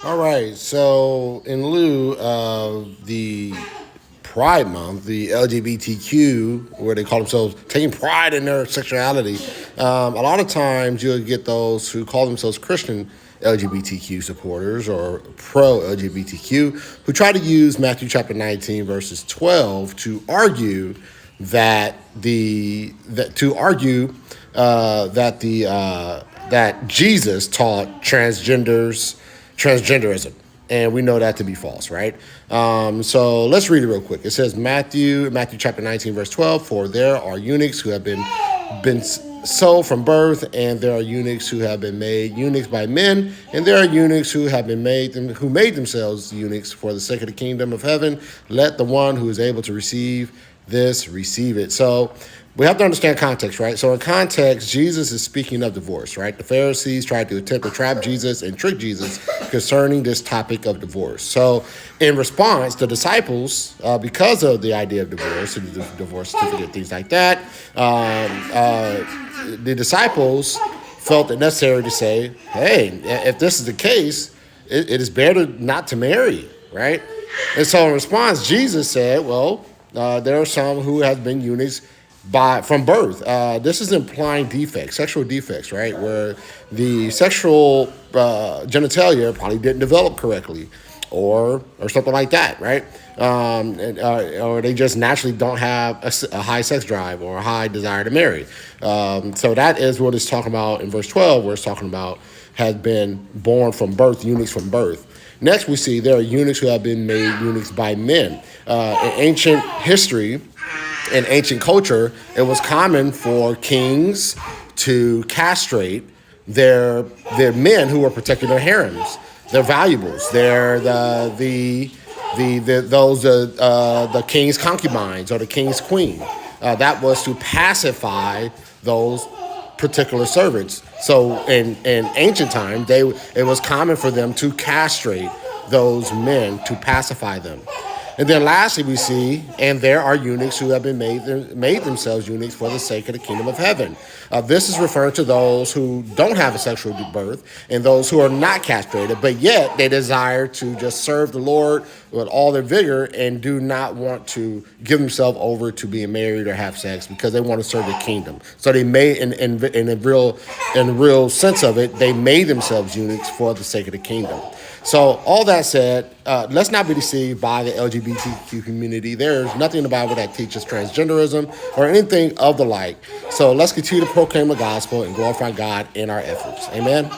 All right. So, in lieu of the Pride Month, the LGBTQ, where they call themselves taking pride in their sexuality, a lot of times you'll get those who call themselves Christian LGBTQ supporters or pro LGBTQ who try to use Matthew chapter 19 verses 12 to argue that Jesus taught transgenderism, and we know that to be false, right? So let's read it real quick. It says Matthew chapter 19 verse 12. For there are eunuchs who have been so from birth, and there are eunuchs who have been made eunuchs by men, and there are eunuchs who made themselves eunuchs for the sake of the kingdom of heaven. Let the one who is able to receive this receive it. So we have to understand context, right? So in context, Jesus is speaking of divorce, right? The Pharisees tried to attempt to trap Jesus and trick Jesus concerning this topic of divorce. So in response, the disciples, because of the idea of divorce and the divorce certificate, things like that, the disciples felt it necessary to say, hey, if this is the case, it is better not to marry, right? And so in response, Jesus said, well, there are some who have been eunuchs from birth. This is implying defects, sexual defects, right? Where the sexual genitalia probably didn't develop correctly, or something like that, right? Or they just naturally don't have a high sex drive or a high desire to marry. So that is what it's talking about in verse 12, where it's talking about has been born from birth, eunuchs from birth. Next, we see there are eunuchs who have been made eunuchs by men. In ancient history, in ancient culture, it was common for kings to castrate their men who were protecting their harems, their valuables, the king's concubines or the king's queen. That was to pacify those particular servants. So in ancient time, it was common for them to castrate those men to pacify them. And then lastly, we see, and there are eunuchs who have been made themselves eunuchs for the sake of the kingdom of heaven. This is referring to those who don't have a sexual birth and those who are not castrated, but yet they desire to just serve the Lord with all their vigor and do not want to give themselves over to being married or have sex because they want to serve the kingdom. So they made, in the real sense of it, they made themselves eunuchs for the sake of the kingdom. So all that said, let's not be deceived by the LGBTQ community. There's nothing in the Bible that teaches transgenderism or anything of the like. So let's continue to proclaim the gospel and glorify God in our efforts. Amen.